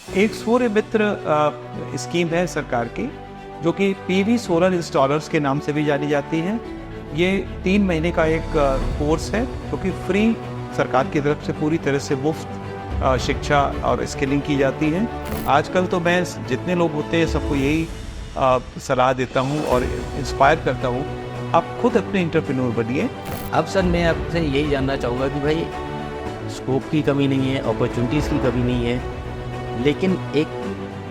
एक सूर्य मित्र स्कीम है सरकार की, जो कि पीवी सोलर इंस्टॉलर्स के नाम से भी जानी जाती है। ये 3 महीने का एक कोर्स है जो कि फ्री सरकार की तरफ से पूरी तरह से मुफ्त शिक्षा और स्किलिंग की जाती है। आजकल तो मैं जितने लोग होते हैं सबको यही सलाह देता हूँ और इंस्पायर करता हूँ, आप खुद अपने एंटरप्रेन्योर बनिए। अब सर मैं आपसे यही जानना चाहूँगा कि भाई स्कोप की कमी नहीं है, अपॉर्चुनिटीज़ की कमी नहीं है, लेकिन एक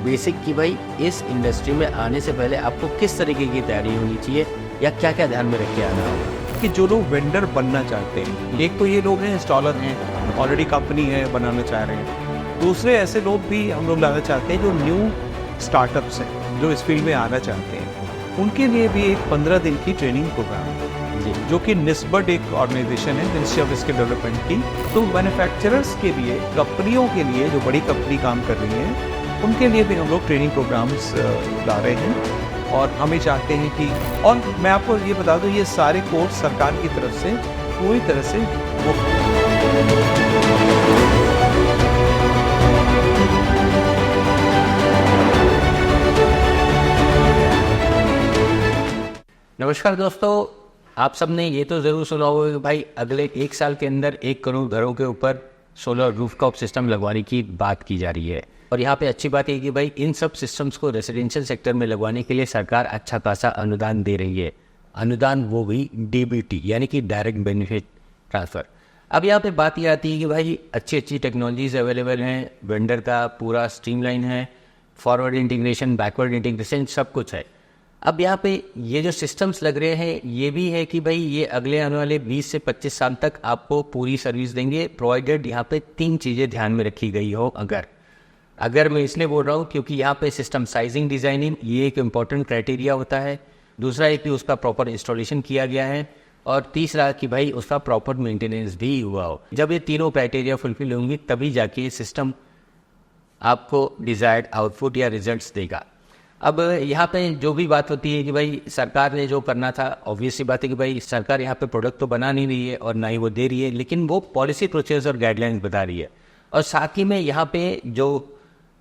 बेसिक कि भाई इस इंडस्ट्री में आने से पहले आपको किस तरीके की तैयारी होनी चाहिए या क्या क्या ध्यान में रख के आना होगा? कि जो लोग वेंडर बनना चाहते हैं, एक तो ये लोग हैं इंस्टॉलर हैं, ऑलरेडी कंपनी है, बनाना चाह रहे हैं। दूसरे ऐसे लोग भी हम लोग लाना चाहते हैं जो न्यू स्टार्टअप्स हैं, जो इस फील्ड में आना चाहते हैं। उनके लिए भी एक 15 दिन की ट्रेनिंग प्रोग्राम है, जो कि निस्बत एक ऑर्गेनाइजेशन है मिनिस्ट्री ऑफ स्किल डेवलपमेंट की। तो मैन्युफैक्चरर्स के लिए, कंपनियों के लिए, जो बड़ी कंपनी काम कर रही है, उनके लिए भी हम लोग ट्रेनिंग प्रोग्राम्स ला रहे हैं और हमें चाहते हैं कि, और मैं आपको ये बता दूं, ये सारे कोर्स सरकार की तरफ से पूरी तरह से नमस्कार दोस्तों, आप सब ने ये तो ज़रूर सुना होगा कि भाई अगले 1 साल के अंदर 1 करोड़ घरों के ऊपर सोलर रूफटॉप सिस्टम लगवाने की बात की जा रही है। और यहाँ पे अच्छी बात है कि भाई इन सब सिस्टम्स को रेजिडेंशियल सेक्टर में लगवाने के लिए सरकार अच्छा खासा अनुदान दे रही है। अनुदान वो भी डीबीटी यानी कि डायरेक्ट बेनिफिट ट्रांसफ़र। अब यहाँ पे बात ये आती है कि भाई अच्छी अच्छी टेक्नोलॉजीज़ अवेलेबल हैं, वेंडर का पूरा स्ट्रीमलाइन है, फॉरवर्ड इंटीग्रेशन, बैकवर्ड इंटीग्रेशन सब कुछ है। अब यहाँ पे ये जो सिस्टम्स लग रहे हैं ये भी है कि भाई ये अगले आने वाले 20 से 25 साल तक आपको पूरी सर्विस देंगे, प्रोवाइडेड यहाँ पे 3 चीज़ें ध्यान में रखी गई हो। अगर मैं इसलिए बोल रहा हूँ क्योंकि यहाँ पे सिस्टम साइजिंग, डिज़ाइनिंग ये एक इम्पॉर्टेंट क्राइटेरिया होता है। दूसरा है कि उसका प्रॉपर इंस्टॉलेशन किया गया है, और तीसरा कि भाई उसका प्रॉपर मेंटेनेंस भी हुआ हो। जब ये तीनों क्राइटेरिया फुलफिल होंगी तभी जाके ये सिस्टम आपको डिज़ायर्ड आउटपुट या रिजल्ट्स देगा। अब यहाँ पे जो भी बात होती है कि भाई सरकार ने जो करना था, ऑब्वियसली बात है कि भाई सरकार यहाँ पे प्रोडक्ट तो बना नहीं रही है और ना ही वो दे रही है, लेकिन वो पॉलिसी प्रोसेस और गाइडलाइंस बता रही है। और साथ ही में यहाँ पे जो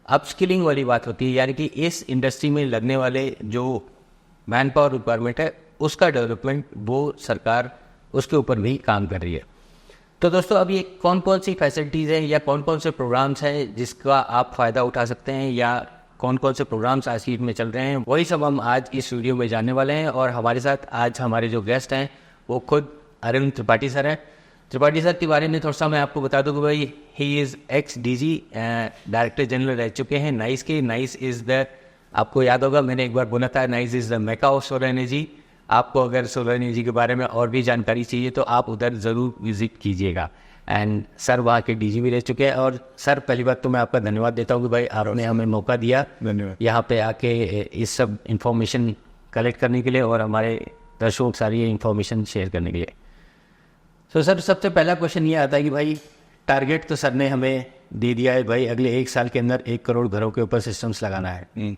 अपस्किलिंग वाली बात होती है, यानी कि इस इंडस्ट्री में लगने वाले जो मैन पावर रिक्वायरमेंट है उसका डेवलपमेंट वो सरकार उसके ऊपर भी काम कर रही है। तो दोस्तों अब ये कौन कौन सी फैसिलिटीज़ हैं या कौन कौन से प्रोग्राम्स हैं जिसका आप फ़ायदा उठा सकते हैं, या कौन कौन से प्रोग्राम्स आज की में चल रहे हैं, वही सब हम आज इस वीडियो में जानने वाले हैं। और हमारे साथ आज हमारे जो गेस्ट हैं वो खुद अरुण त्रिपाठी सर हैं। त्रिपाठी सर के बारे में थोड़ा सा मैं आपको बता दूं कि भाई he is x DG director general रह चुके हैं नाइस के। नाइस इज़ द, आपको याद होगा मैंने एक बार बोला था, nice is the Mecca of solar energy. आपको अगर सोलर एनर्जी के बारे में और भी जानकारी चाहिए तो आप उधर ज़रूर विजिट कीजिएगा। एंड सर वहाँ के डीजी भी रह चुके हैं। और सर पहली बात तो मैं आपका धन्यवाद देता हूँ कि भाई आपने हमें मौका दिया धन्यवाद यहाँ पे आके इस सब इन्फॉर्मेशन कलेक्ट करने के लिए और हमारे दर्शकों के सारी इन्फॉर्मेशन शेयर करने के लिए। तो सर सबसे पहला क्वेश्चन ये आता है कि भाई टारगेट तो सर ने हमें दे दिया है, भाई अगले 1 साल के अंदर 1 करोड़ घरों के ऊपर सिस्टम्स लगाना है।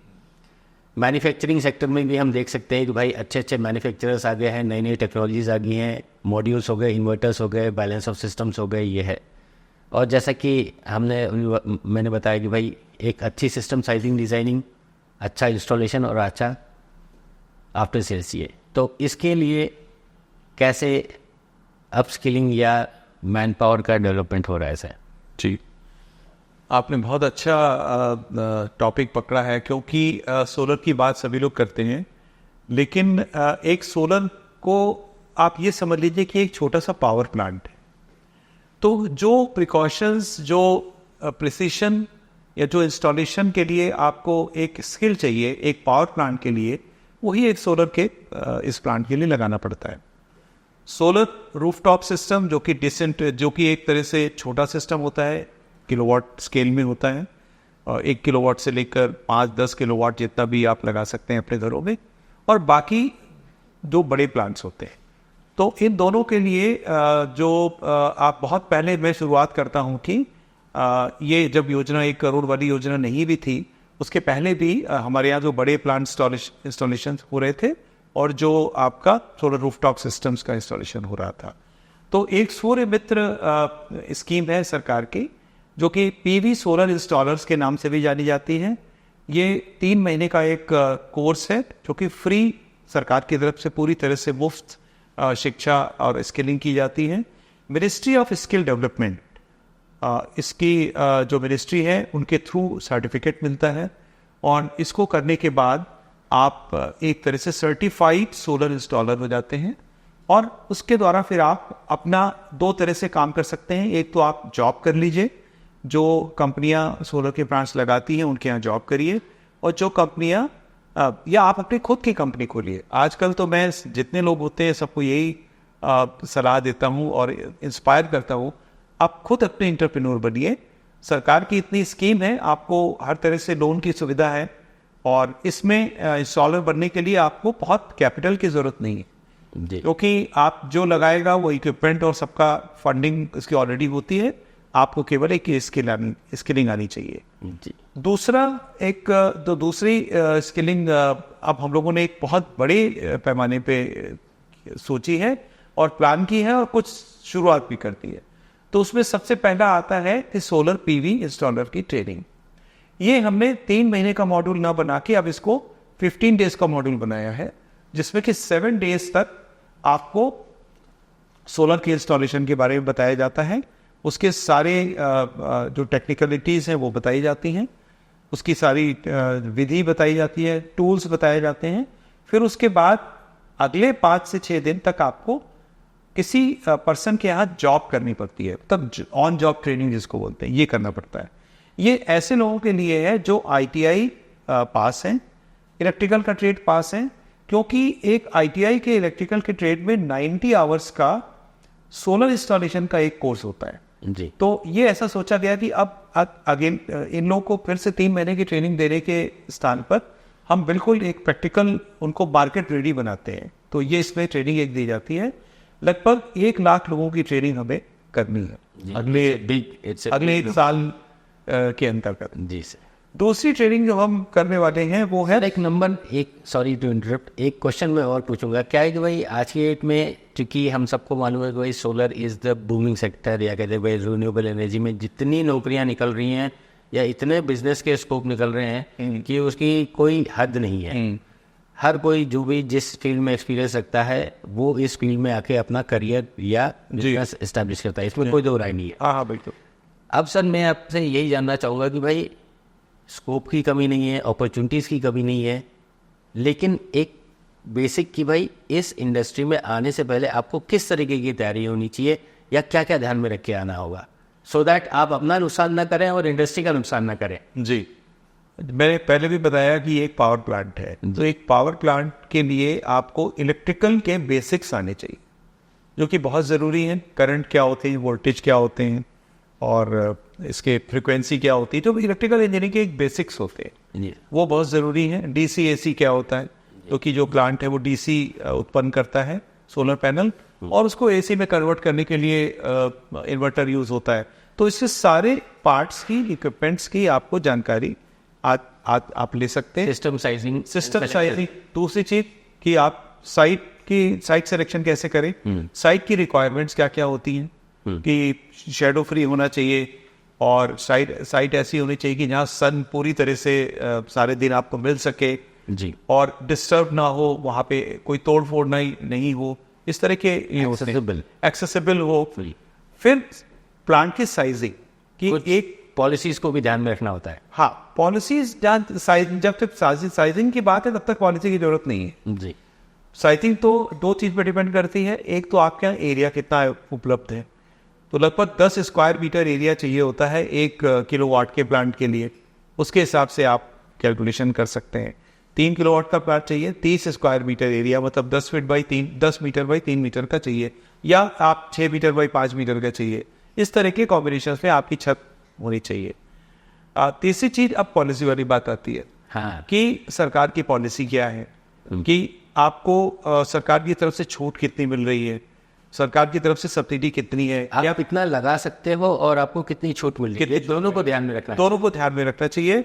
मैन्युफैक्चरिंग सेक्टर में भी हम देख सकते हैं कि भाई अच्छे अच्छे मैन्युफैक्चरर्स आ गए हैं, नई नई टेक्नोलॉजीज़ आ गई हैं, मॉड्यूल्स हो गए, इन्वर्टर्स हो गए, बैलेंस ऑफ सिस्टम्स हो गए, ये है। और जैसा कि मैंने बताया कि भाई एक अच्छी सिस्टम साइजिंग, डिज़ाइनिंग, अच्छा इंस्टॉलेशन और अच्छा आफ्टर सेल्स चाहिए। तो इसके लिए कैसे अपस्किलिंग या मैन पावर का डेवलपमेंट हो रहा है सर? जी, आपने बहुत अच्छा टॉपिक पकड़ा है, क्योंकि सोलर की बात सभी लोग करते हैं, लेकिन एक सोलर को आप ये समझ लीजिए कि एक छोटा सा पावर प्लांट है। तो जो प्रिकॉशंस, जो प्रिसिशन या जो इंस्टॉलेशन के लिए आपको एक स्किल चाहिए एक पावर प्लांट के लिए, वही एक सोलर के इस प्लांट के लिए लगाना पड़ता है। सोलर रूफटॉप सिस्टम जो कि एक तरह से छोटा सिस्टम होता है, किलोवाट स्केल में होता है, और 1 किलोवाट से लेकर 5-10 किलोवाट जितना भी आप लगा सकते हैं अपने घरों में, और बाकी जो बड़े प्लांट्स होते हैं। तो इन दोनों के लिए आप बहुत पहले मैं शुरुआत करता हूं कि ये जब योजना 1 करोड़ वाली योजना नहीं भी थी, उसके पहले भी हमारे यहाँ जो बड़े प्लांट इंस्टॉलेशन हो रहे थे और जो आपका सोलर रूफटॉप सिस्टम्स का इंस्टॉलेशन हो रहा था। तो एक सूर्य मित्र स्कीम है सरकार की, जो कि पीवी सोलर इंस्टॉलर्स के नाम से भी जानी जाती हैं। ये 3 महीने का एक कोर्स है जो कि फ्री, सरकार की तरफ से पूरी तरह से मुफ्त शिक्षा और स्किलिंग की जाती है। मिनिस्ट्री ऑफ स्किल डेवलपमेंट, इसकी जो मिनिस्ट्री है उनके थ्रू सर्टिफिकेट मिलता है, और इसको करने के बाद आप एक तरह से सर्टिफाइड सोलर इंस्टॉलर हो जाते हैं। और उसके द्वारा फिर आप अपना 2 तरह से काम कर सकते हैं। एक तो आप जॉब कर लीजिए, जो कंपनियां सोलर के प्लांट्स लगाती हैं उनके यहाँ जॉब करिए, और जो कंपनियां या आप अपनी खुद की कंपनी खोलिए। आजकल तो मैं जितने लोग होते हैं सबको यही सलाह देता हूँ और इंस्पायर करता हूँ, आप खुद अपने एंटरप्रेन्योर बनिए। सरकार की इतनी स्कीम है, आपको हर तरह से लोन की सुविधा है, और इसमें इंस्टॉलर बनने के लिए आपको बहुत कैपिटल की ज़रूरत नहीं है, क्योंकि आप जो लगाएगा वो इक्विपमेंट और सबका फंडिंग इसकी ऑलरेडी होती है। आपको केवल एक स्किलिंग आनी चाहिए जी। दूसरी स्किलिंग अब हम लोगों ने एक बहुत बड़े पैमाने पे सोची है और प्लान की है और कुछ शुरुआत भी करती है। तो उसमें सबसे पहला आता है कि सोलर पीवी इंस्टॉलर की ट्रेनिंग। ये हमने 3 महीने का मॉड्यूल ना बना के अब इसको 15 डेज का मॉड्यूल बनाया है, जिसमें कि 7 डेज तक आपको सोलर के इंस्टॉलेशन के बारे में बताया जाता है। उसके सारे जो टेक्निकलिटीज़ हैं वो बताई जाती हैं, उसकी सारी विधि बताई जाती है, टूल्स बताए जाते हैं। फिर उसके बाद अगले 5 से 6 दिन तक आपको किसी पर्सन के यहाँ जॉब करनी पड़ती है, तब ऑन जॉब ट्रेनिंग जिसको बोलते हैं, ये करना पड़ता है। ये ऐसे लोगों के लिए है जो ITI पास हैं, इलेक्ट्रिकल का ट्रेड पास हैं, क्योंकि एक ITI के इलेक्ट्रिकल के ट्रेड में 90 आवर्स का सोलर इंस्टॉलेशन का एक कोर्स होता है जी। तो ये ऐसा सोचा गया कि अब अगेन इन लोगों को फिर से 3 महीने की ट्रेनिंग देने के स्थान पर हम बिल्कुल एक प्रैक्टिकल उनको मार्केट रेडी बनाते हैं। तो ये इसमें ट्रेनिंग एक दी जाती है। लगभग 1 लाख लोगों की ट्रेनिंग हमें करनी है अगले 1 साल के अंतर्गत जी सर। दूसरी ट्रेनिंग जो हम करने वाले हैं वो है सॉरी टू इंटरप्ट, एक क्वेश्चन मैं और पूछूंगा। क्या है कि भाई आज की डेट में, चूंकि हम सबको मालूम है कि भाई solar is the booming sector, या कहते हैं भाई रिन्यूएबल एनर्जी में जितनी नौकरियां निकल रही हैं या इतने बिजनेस के स्कोप निकल रहे हैं कि उसकी कोई हद नहीं है। हर कोई जो भी जिस फील्ड में एक्सपीरियंस रखता है वो इस फील्ड में आके अपना करियर या बिजनेस एस्टैब्लिश करता है, इसमें कोई दो राय नहीं है। हाँ भाई। तो अब सर मैं आपसे यही जानना चाहूँगा कि भाई स्कोप की कमी नहीं है, अपॉर्चुनिटीज़ की कमी नहीं है, लेकिन एक बेसिक कि भाई इस इंडस्ट्री में आने से पहले आपको किस तरीके की तैयारी होनी चाहिए या क्या क्या ध्यान में रख के आना होगा, सो दैट आप अपना नुकसान ना करें और इंडस्ट्री का नुकसान ना करें। जी, मैंने पहले भी बताया कि एक पावर प्लांट है, तो एक पावर प्लांट के लिए आपको इलेक्ट्रिकल के बेसिक्स आने चाहिए, जो कि बहुत ज़रूरी है। करंट क्या होते हैं, वोल्टेज क्या होते हैं, और इसके फ्रिक्वेंसी क्या होती है, जो इलेक्ट्रिकल इंजीनियरिंग के एक बेसिक्स होते हैं वो बहुत ज़रूरी है। DC AC क्या होता है, क्योंकि जो प्लांट है वो DC उत्पन्न करता है सोलर पैनल, और उसको AC में कन्वर्ट करने के लिए इन्वर्टर यूज़ होता है। तो इससे सारे पार्ट्स की, इक्विपमेंट्स की आपको जानकारी आप ले सकते हैं। System sizing. दूसरी चीज़ कि आप साइट सिलेक्शन कैसे करें, साइट की रिक्वायरमेंट्स क्या क्या होती हैं, कि शेडो फ्री होना चाहिए, और साइट ऐसी होनी चाहिए कि जहाँ सन पूरी तरह से सारे दिन आपको मिल सके जी, और डिस्टर्ब ना हो, वहाँ पे कोई तोड़ फोड़ नहीं हो, इस तरह के एक्सेसिबल हो। फिर प्लांट की साइजिंग की एक पॉलिसीज को भी ध्यान में रखना होता है। हाँ, पॉलिसीज जब तक साइजिंग की बात है तब तक पॉलिसी की जरूरत नहीं है जी। साइजिंग तो 2 चीज पर डिपेंड करती है। एक तो आपके यहाँ एरिया कितना उपलब्ध है, तो लगभग 10 स्क्वायर मीटर एरिया चाहिए होता है 1 किलोवाट के प्लांट के लिए। उसके हिसाब से आप कैलकुलेशन कर सकते हैं। 3 किलोवाट का प्लांट चाहिए, 30 स्क्वायर मीटर एरिया, मतलब 10 मीटर बाई 3 मीटर का चाहिए, या आप 6 मीटर बाई 5 मीटर का चाहिए। इस तरह के कॉम्बिनेशन में आपकी छत होनी चाहिए। तीसरी चीज, अब पॉलिसी वाली बात आती है हाँ। कि सरकार की पॉलिसी क्या है, कि आपको सरकार की तरफ से छूट कितनी मिल रही है, सरकार की तरफ से सब्सिडी कितनी है, आप इतना लगा सकते हो और आपको कितनी छूट मिल रही है, दोनों को ध्यान में रखना चाहिए।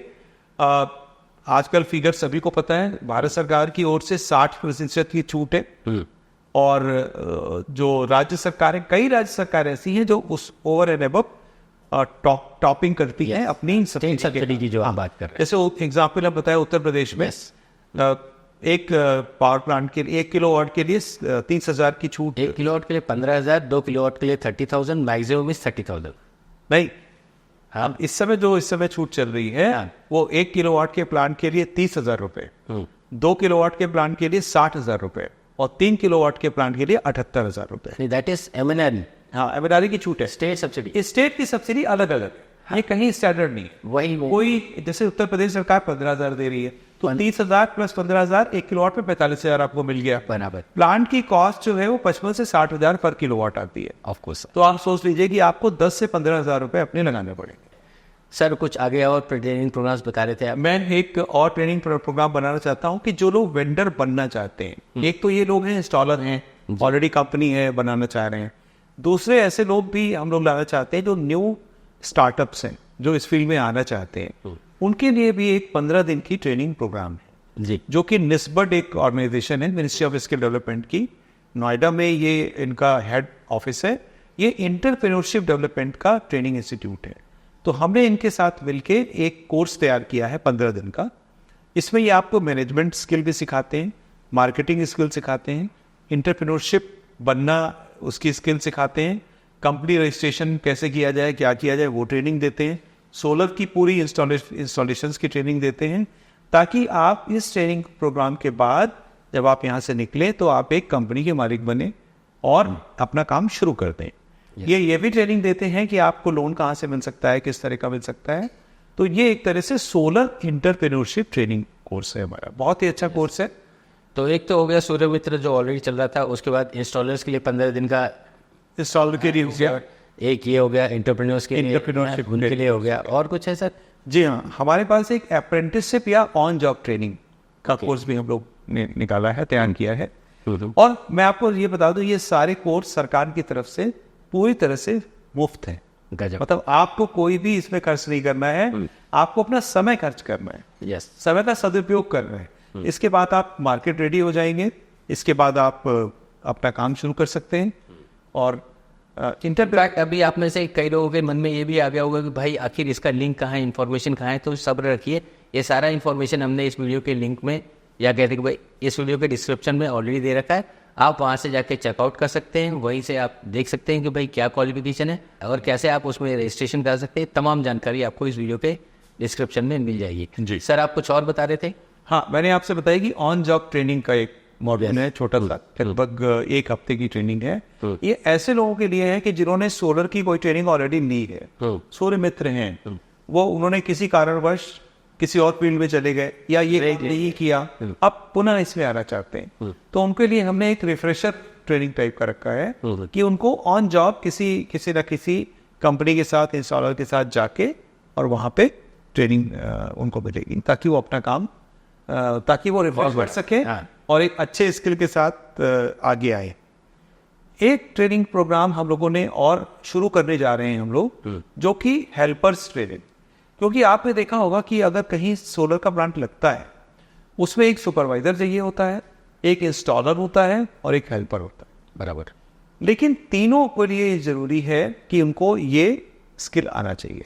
आजकल फिगर सभी को पता है, भारत सरकार की ओर से 60% की छूट है, और जो राज्य सरकार है, कई राज्य सरकार ऐसी हैं जो उस ओवर एंड अबव टॉपिंग करती है अपनी स्टेट सब्सिडी की जो हम बात कर रहे हैं। जैसे एग्जाम्पल हम बताए उत्तर प्रदेश में एक पावर प्लांट के लिए 1 किलोवाट के लिए 30,000 की छूट। 1 किलोवाट के लिए 15,000, 2 किलोवाट के लिए 30,000, मैक्सिमम इज 30,000। नहीं, हाँ, इस समय छूट चल रही है, हाँ, वो 1 किलोवाट के प्लांट के लिए 30,000 रुपए, 2 किलोवाट के प्लांट के लिए 60,000 रुपए और 3 किलोवाट के प्लांट के लिए 78,000 रुपए। That is MNRE। हाँ, MNRE की छूट है। स्टेट सब्सिडी, स्टेट की सब्सिडी अलग अलग है, ये कहीं स्टैंडर्ड नहीं है। वही कोई जैसे उत्तर प्रदेश सरकार 15,000 दे रही है, तो 30,000 प्लस 15,000 1 किलोवाट पे 45,000 आपको मिल गया। बराबर। प्लांट की कॉस्ट जो है वो 55 से 60,000 पर किलोवाट आती है। Of course. तो आप सोच लीजिए कि आपको 10 से 15,000 रुपए अपने लगाने पड़ेंगे। सर कुछ आगे और ट्रेनिंग प्रोग्राम्स बता रहे थे आप। मैं एक और ट्रेनिंग प्रोग्राम बनाना चाहता हूँ कि जो लोग वेंडर बनना चाहते हैं, एक तो ये लोग हैं इंस्टॉलर हैं, ऑलरेडी कंपनी है, बनाना चाह रहे हैं। दूसरे ऐसे लोग भी हम लोग लाना चाहते हैं जो न्यू स्टार्टअप्स हैं, जो इस फील्ड में आना चाहते हैं, उनके लिए भी एक 15 दिन की ट्रेनिंग प्रोग्राम है जी, जो कि निस्बत एक ऑर्गेनाइजेशन है, मिनिस्ट्री ऑफ स्किल डेवलपमेंट की, नोएडा में ये इनका हेड ऑफिस है। ये एंटरप्रेन्योरशिप डेवलपमेंट का ट्रेनिंग इंस्टीट्यूट है। तो हमने इनके साथ मिलके एक कोर्स तैयार किया है 15 दिन का। इसमें ये आपको मैनेजमेंट स्किल भी सिखाते हैं, मार्केटिंग स्किल सिखाते हैं, एंटरप्रेन्योरशिप बनना उसकी स्किल सिखाते हैं, कंपनी रजिस्ट्रेशन कैसे किया जाए, क्या किया जाए, वो ट्रेनिंग देते हैं, सोलर की पूरी इंस्टॉलेशंस की ट्रेनिंग देते हैं, ताकि आप इस ट्रेनिंग प्रोग्राम के बाद जब आप यहाँ से निकलें तो आप एक कंपनी के मालिक बने और अपना काम शुरू कर दें। ये भी ट्रेनिंग देते हैं कि आपको लोन कहाँ से मिल सकता है, किस तरह का मिल सकता है। तो ये एक तरह से सोलर एंटरप्रेन्योरशिप ट्रेनिंग कोर्स है हमारा, बहुत ही अच्छा कोर्स है। तो एक तो हो गया सूर्य मित्र जो ऑलरेडी चल रहा था, उसके बाद इंस्टॉलर्स के लिए 15 दिन का इंस्टॉलर के लिए हो गया, एक ये हो गया एंटरप्रेन्योर्स के लिए, एंटरप्रेन्योरशिप उनके लिए हो गया। और कुछ है सर? जी हाँ, हमारे पास एक अप्रेंटिसशिप या ऑन जॉब ट्रेनिंग का कोर्स भी हम लोग ने निकाला है, तैयार किया है। और मैं आपको ये बता दूं, ये सारे कोर्स सरकार की तरफ से पूरी तरह से मुफ्त है। मतलब आपको कोई भी इसमें खर्च नहीं करना है, आपको अपना समय खर्च करना है। यस, समय का सदुपयोग करना है। इसके बाद आप मार्केट रेडी हो जाएंगे, इसके बाद आप अपना काम शुरू कर सकते हैं। और इनफैक्ट अभी आप में से कई लोगों के मन में ये भी आ गया होगा कि भाई आखिर इसका लिंक कहाँ है, इन्फॉर्मेशन कहाँ है। तो सब्र रखिए, ये सारा इन्फॉर्मेशन हमने इस वीडियो के लिंक में, या कहते हैं कि भाई इस वीडियो के डिस्क्रिप्शन में ऑलरेडी दे रखा है। आप वहाँ से जाके चेकआउट कर सकते हैं, वहीं से आप देख सकते हैं कि भाई क्या क्वालिफिकेशन है और कैसे आप उसमें रजिस्ट्रेशन कर सकते हैं। तमाम जानकारी आपको इस वीडियो के डिस्क्रिप्शन में मिल जाएगी। जी सर, आप कुछ और बता रहे थे? हाँ, मैंने आपसे बताया कि ऑन जॉब ट्रेनिंग का एक मॉड्यूल है, छोटा सा, लगभग 1 हफ्ते की ट्रेनिंग है। ये ऐसे लोगों के लिए है कि जिन्होंने सोलर की कोई ट्रेनिंग ऑलरेडी ली है, सूर्य मित्र हैं, वो उन्होंने किसी कारणवश किसी और फील्ड में चले गए या ये नहीं किया, अब पुनः इसमें आना चाहते हैं, तो उनके लिए हमने एक रिफ्रेशर ट्रेनिंग टाइप का रखा है कि उनको ऑन जॉब किसी न किसी कंपनी के साथ, इंस्टॉलर के साथ जाके और वहाँ पे ट्रेनिंग उनको मिलेगी, ताकि वो अपना काम, ताकि वो रिफ्रेश कर सके और एक अच्छे स्किल के साथ आगे आए। एक ट्रेनिंग प्रोग्राम हम लोगों ने और शुरू करने जा रहे हैं हम लोग, जो कि हेल्पर्स ट्रेनिंग। क्योंकि आपने देखा होगा कि अगर कहीं सोलर का प्लांट लगता है, उसमें एक सुपरवाइजर चाहिए होता है, एक इंस्टॉलर होता है और एक हेल्पर होता है। बराबर। लेकिन तीनों के लिए जरूरी है कि उनको ये स्किल आना चाहिए।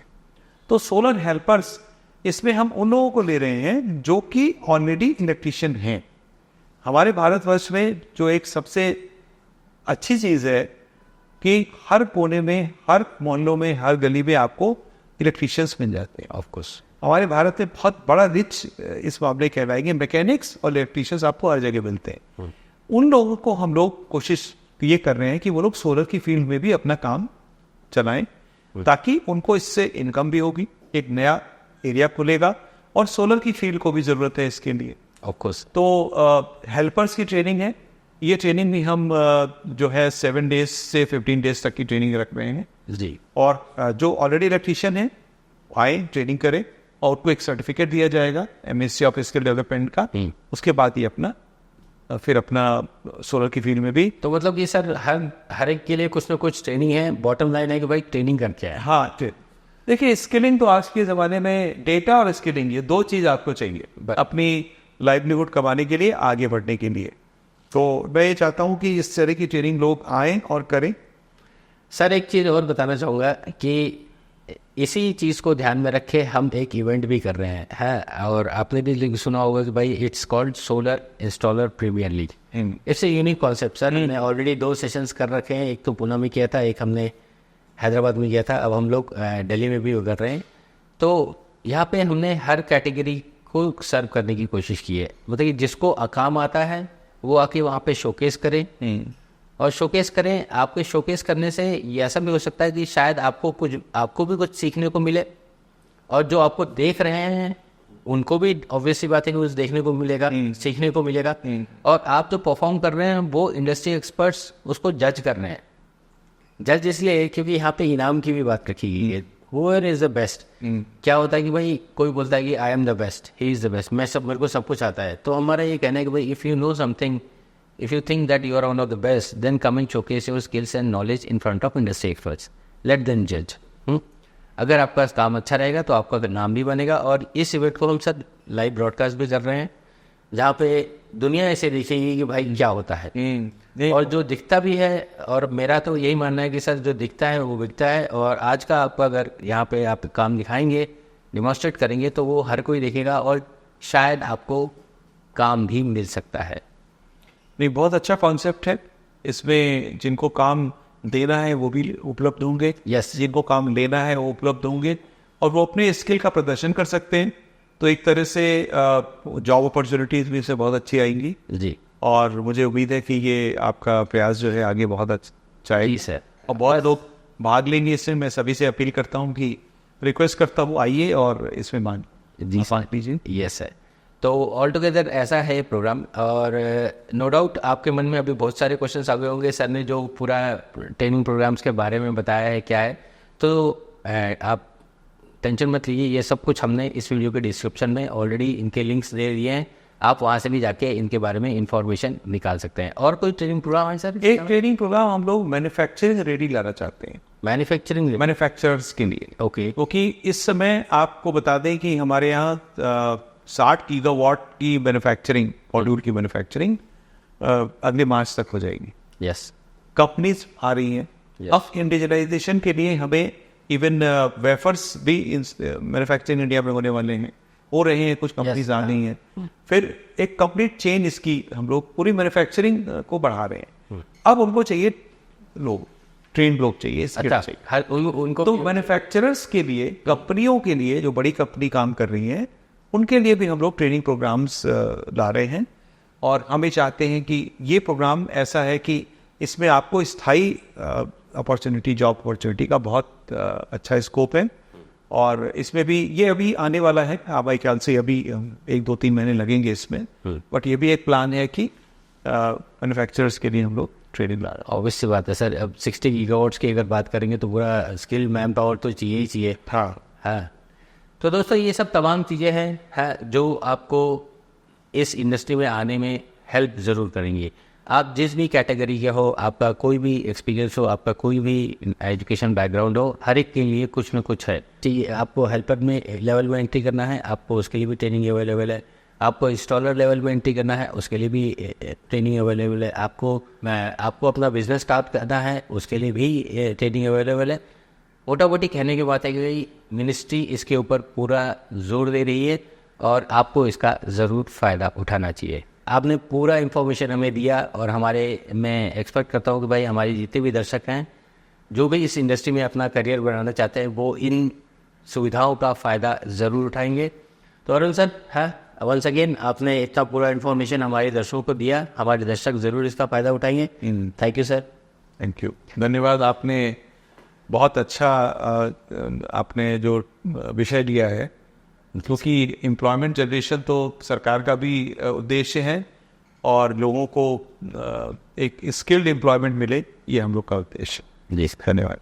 तो सोलर हेल्पर्स, इसमें हम उन लोगों को ले रहे हैं जो कि ऑलरेडी इलेक्ट्रीशियन हैं। हमारे भारतवर्ष में जो एक सबसे अच्छी चीज़ है कि हर कोने में, हर मोहल्लों में, हर गली में आपको इलेक्ट्रीशियंस मिल जाते हैं। ऑफ कोर्स हमारे भारत में बहुत बड़ा रिच इस मामले कहलाएंगे, मैकेनिक्स और इलेक्ट्रीशियंस आपको हर जगह मिलते हैं। उन लोगों को हम लोग कोशिश ये कर रहे हैं कि वो लोग सोलर की फील्ड में भी अपना काम चलाएं, ताकि उनको इससे इनकम भी होगी, एक नया एरिया खुलेगा और सोलर की फील्ड को भी ज़रूरत है इसके लिए। Of course. तो हेल्पर्स की ट्रेनिंग है। ये ट्रेनिंग भी हम जो है 7 डेज से 15 डेज तक की ट्रेनिंग रख रहे हैं जी। और जो ऑलरेडी इलेक्ट्रीशियन है आए, ट्रेनिंग करें और उनको एक सर्टिफिकेट दिया जाएगा मिनिस्ट्री ऑफ स्किल डेवलपमेंट का। उसके बाद ही फिर अपना सोलर की फील्ड में भी। तो मतलब ये सर हर एक के लिए कुछ ना कुछ ट्रेनिंग है। बॉटम लाइन है कि भाई ट्रेनिंग करके है। हाँ, देखिए स्किलिंग तो आज के ज़माने में डेटा और स्किलिंग, ये 2 चीज़ आपको चाहिए अपनी लाइवलीहुड कमाने के लिए, आगे बढ़ने के लिए। तो मैं ये चाहता हूँ कि इस तरह की ट्रेनिंग लोग आएँ और करें। सर एक चीज़ और बताना चाहूँगा कि इसी चीज़ को ध्यान में रखे हम एक इवेंट भी कर रहे हैं, है, और आपने भी सुना होगा कि भाई it's called solar installer premier league. It's a unique concept sir. हमने ऑलरेडी 2 सेशंस कर रखे हैं, एक तो पुणे में किया था, एक हमने हैदराबाद में किया था, अब हम लोग दिल्ली में भी कर रहे हैं। तो यहाँ पे हमने हर कैटेगरी को सर्व करने की कोशिश की है, मतलब कि जिसको काम आता है वो आके वहाँ पे शोकेस करें और शोकेस करें। आपके शोकेस करने से ये ऐसा भी हो सकता है कि शायद आपको भी कुछ सीखने को मिले, और जो आपको देख रहे हैं उनको भी ऑब्वियसली बात है कि कुछ देखने को मिलेगा, सीखने को मिलेगा। और आप जो परफॉर्म कर रहे हैं वो इंडस्ट्री एक्सपर्ट्स उसको जज कर रहे हैं। जज इसलिए क्योंकि यहाँ पे इनाम की भी बात रखी गई है, हुअर इज द बेस्ट। क्या होता है कि भाई कोई बोलता है कि I am the best, he is the best, मेरे को सब कुछ आता है। तो हमारा ये कहना है कि भाई if you know something, if you think that you are one of the best, then come and showcase your skills and knowledge in front of industry experts. Let them judge. अगर आपका काम अच्छा रहेगा तो आपका नाम भी बनेगा। और इस इवेंट को हम सर लाइव ब्रॉडकास्ट भी कर रहे हैं, जहाँ पे दुनिया ऐसे देखेगी कि भाई क्या होता है। और जो दिखता भी है, और मेरा तो यही मानना है कि सर जो दिखता है वो बिकता है। और आज का आपका अगर यहाँ पे आप काम दिखाएंगे, डिमॉन्स्ट्रेट करेंगे, तो वो हर कोई देखेगा और शायद आपको काम भी मिल सकता है। नहीं, बहुत अच्छा कॉन्सेप्ट है। इसमें जिनको काम देना है वो भी उपलब्ध होंगे, यस, जिनको काम लेना है वो उपलब्ध होंगे, और वो अपने स्किल का प्रदर्शन कर सकते हैं। तो एक तरह से जॉब अपॉर्चुनिटीज भी इससे बहुत अच्छी आएंगी जी। और मुझे उम्मीद है कि ये आपका प्रयास जो है आगे बहुत अच्छा है सर, और बहुत लोग भाग लेंगे इसमें। मैं सभी से अपील करता हूँ कि रिक्वेस्ट करता हूँ आइए और इसमें भाग लीजिए। Yes sir. तो ऑल टुगेदर ऐसा है प्रोग्राम। और नो डाउट आपके मन में अभी बहुत सारे क्वेश्चंस आ गए होंगे, सर ने जो पूरा ट्रेनिंग प्रोग्राम्स के बारे में बताया है क्या है। तो आप टेंशन मत लीजिए, ये सब कुछ हमने इस वीडियो के डिस्क्रिप्शन में ऑलरेडी इनके लिंक्स दे दिए हैं, आप वहाँ से भी जाके इनके बारे में इंफॉर्मेशन निकाल सकते हैं। और कोई ट्रेनिंग प्रोग्राम है सर? एक ट्रेनिंग प्रोग्राम हम लोग मैन्युफैक्चरिंग रेडी लाना चाहते हैं, मैन्युफैक्चरर्स के लिए। ओके। क्योंकि इस समय आपको बता दें कि हमारे यहाँ 60 गीगावाट की मैन्युफैक्चरिंग, मॉड्यूल की मैन्युफैक्चरिंग अगले मार्च तक हो जाएगी। यस, कंपनीज आ रही हैं। अब इंडिजिटाइजेशन के लिए हमें इवन वेफर्स भी मैन्युफैक्चरिंग इंडिया में होने वाले हैं, हो रहे हैं, कुछ कंपनीज आ रही हैं। फिर एक कंप्लीट चेन इसकी हम लोग पूरी मैन्युफैक्चरिंग को बढ़ा रहे हैं। अब उनको चाहिए लोग, ट्रेन लोग चाहिए, अच्छा, उनको तो मैन्युफैक्चरर्स के लिए, कंपनियों के लिए, जो बड़ी कंपनी काम कर रही हैं उनके लिए भी हम लोग ट्रेनिंग प्रोग्राम्स ला रहे हैं। और हम ये चाहते हैं कि ये प्रोग्राम ऐसा है कि इसमें आपको स्थायी अपॉर्चुनिटी, जॉब अपॉर्चुनिटी का बहुत अच्छा स्कोप है। और इसमें भी ये अभी आने वाला है, हमारे ख्याल से अभी 1-2-3 महीने लगेंगे इसमें, बट ये भी एक प्लान है कि मैन्युफैक्चरर्स के लिए हम लोग ट्रेनिंग ला रहे हैं। ऑब्वियस सी बात है सर, अब 60 गीगावाट्स की अगर बात करेंगे तो पूरा स्किल मैन पावर तो चाहिए ही चाहिए। हाँ। तो दोस्तों ये सब तमाम चीज़ें हैं जो आपको इस इंडस्ट्री में आने में हेल्प ज़रूर करेंगी। आप जिस भी कैटेगरी के हो, आपका कोई भी एक्सपीरियंस हो, आपका कोई भी एजुकेशन बैकग्राउंड हो, हर एक के लिए कुछ न कुछ है। ठीक, आपको हेल्पर में लेवल में एंट्री करना है, आपको उसके लिए भी ट्रेनिंग अवेलेबल है। आपको इंस्टॉलर लेवल में एंट्री करना है, उसके लिए भी ट्रेनिंग अवेलेबल है। आपको अपना बिजनेस स्टार्ट करना है, उसके लिए भी ट्रेनिंग अवेलेबल है। मोटा मोटी कहने की बात है कि भाई मिनिस्ट्री इसके ऊपर पूरा जोर दे रही है और आपको इसका ज़रूर फ़ायदा उठाना चाहिए। आपने पूरा इन्फॉर्मेशन हमें दिया और मैं एक्सपेक्ट करता हूँ कि भाई हमारे जितने भी दर्शक हैं जो भी इस इंडस्ट्री में अपना करियर बनाना चाहते हैं वो इन सुविधाओं का फ़ायदा ज़रूर उठाएंगे। तो अरुण सर, वंस अगेन आपने इतना पूरा इन्फॉर्मेशन हमारे दर्शकों को दिया, हमारे दर्शक ज़रूर इसका फ़ायदा उठाएंगे। Thank you sir. Thank you, धन्यवाद। आपने बहुत अच्छा आपने जो विषय लिया है, क्योंकि एम्प्लॉयमेंट जनरेशन तो सरकार का भी उद्देश्य है और लोगों को एक स्किल्ड एम्प्लॉयमेंट मिले, ये हम लोग का उद्देश्य है। जी, धन्यवाद।